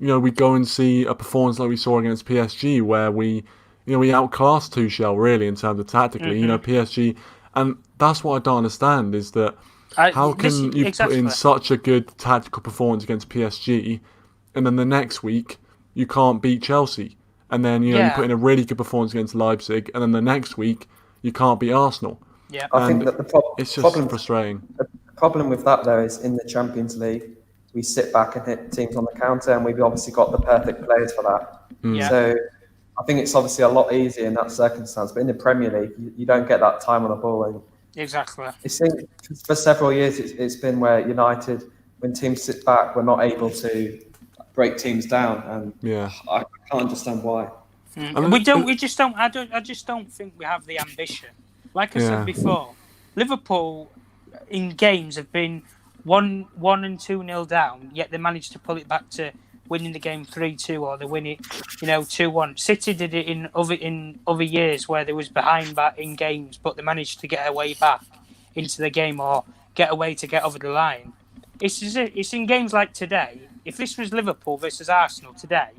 We go and see a performance like we saw against PSG where we outclassed Tuchel really in terms of tactically. PSG, and that's what I don't understand is that how can you put in such a good tactical performance against PSG, and then the next week you can't beat Chelsea, and then you put in a really good performance against Leipzig, and then the next week you can't beat Arsenal. Yeah, I think that it's just frustrating. The problem with that though is in the Champions League. We sit back and hit teams on the counter, and we've obviously got the perfect players for that. Yeah. So I think it's obviously a lot easier in that circumstance. But in the Premier League, you don't get that time on the ball. And exactly. For several years, it's been where United, when teams sit back, we're not able to break teams down, and Yeah. I can't understand why. We just don't. I just don't think we have the ambition. Like I said before, Liverpool in games have been 1-1 and 2-0 down, yet they managed to pull it back to winning the game 3-2, or they win it, 2-1. City did it in other years where they was behind back in games, but they managed to get away back into the game or get away to get over the line. It's in games like today. If this was Liverpool versus Arsenal today,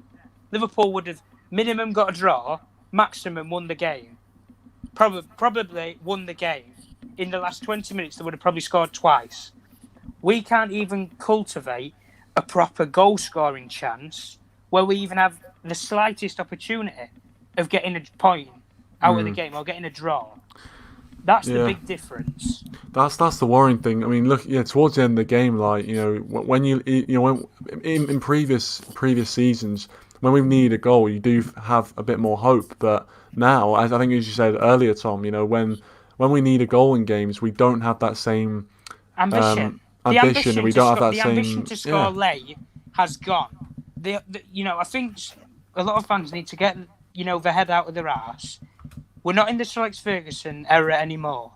Liverpool would have minimum got a draw, maximum won the game. Probably won the game. In the last 20 minutes, they would have probably scored twice. We can't even cultivate a proper goal-scoring chance where we even have the slightest opportunity of getting a point out of the game or getting a draw. That's the big difference. That's the worrying thing. I mean, look, towards the end of the game, like when in previous seasons, when we've needed a goal, you do have a bit more hope. But now, as I think as you said earlier, Tom, when we need a goal in games, we don't have that same ambition. And we don't have that same. The ambition to score late has gone. I think a lot of fans need to get their head out of their arse. We're not in the Alex Ferguson era anymore.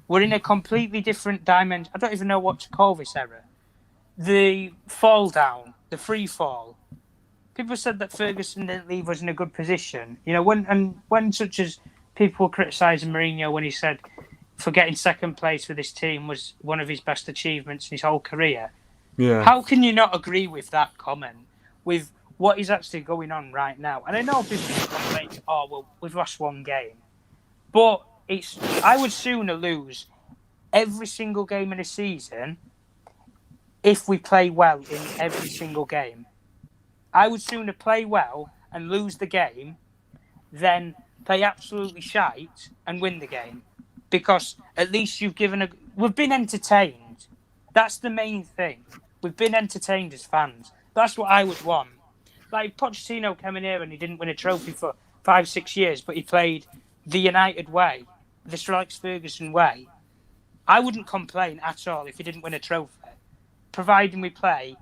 We're in a completely different dimension. I don't even know what to call this era. The fall down, the free fall. People said that Ferguson didn't leave us in a good position. When such as people were criticising Mourinho when he said for getting second place with his team was one of his best achievements in his whole career. Yeah. How can you not agree with that comment? With what is actually going on right now? And I know people complain, we've lost one game. But I would sooner lose every single game in a season if we play well in every single game. I would sooner play well and lose the game than play absolutely shite and win the game. Because at least we've been entertained. That's the main thing. We've been entertained as fans. That's what I would want. Like Pochettino came in here and he didn't win a trophy for 5-6 years, but he played the United way, the Sir Alex Ferguson way. I wouldn't complain at all if he didn't win a trophy, providing we play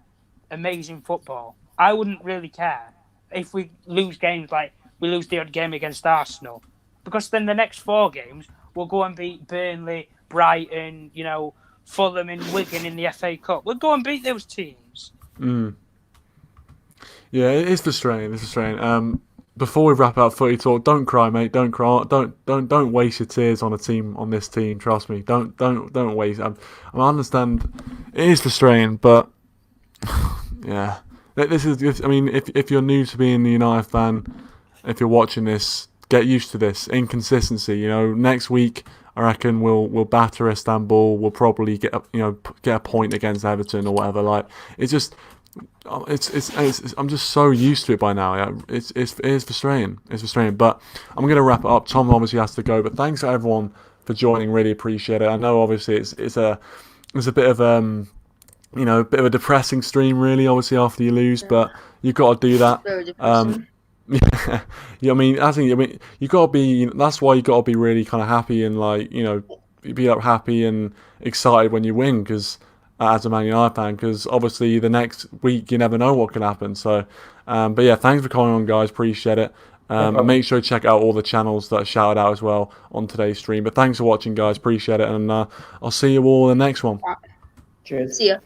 amazing football. I wouldn't really care if we lose games like we lose the odd game against Arsenal, because then the next 4 games we'll go and beat Burnley, Brighton, Fulham and Wigan in the FA Cup. We'll go and beat those teams. Yeah, it is frustrating. It's frustrating. Before we wrap up footy talk, don't cry, mate. Don't cry. Don't waste your tears on this team. Trust me. Don't waste. I understand. It is frustrating, but yeah, this is. I mean, if you're new to being a United fan, if you're watching this, get used to this inconsistency. Next week I reckon we'll batter Istanbul. We'll probably get a point against Everton or whatever. Like it's just. I'm just so used to it by now. Yeah, it is frustrating. It's frustrating, but I'm gonna wrap it up. Tom obviously has to go, but thanks to everyone for joining. Really appreciate it. I know obviously it's a bit of a bit of a depressing stream really. Obviously after you lose, but you've got to do that. Very depressing. I mean, you got to be. That's why you got to be really kind of happy and be happy and excited when you win, because. As a Man United fan, because obviously the next week you never know what can happen. So, but yeah, thanks for coming on, guys. Appreciate it. And make sure to check out all the channels that are shouted out as well on today's stream. But thanks for watching, guys. Appreciate it, and I'll see you all in the next one. Cheers. See ya.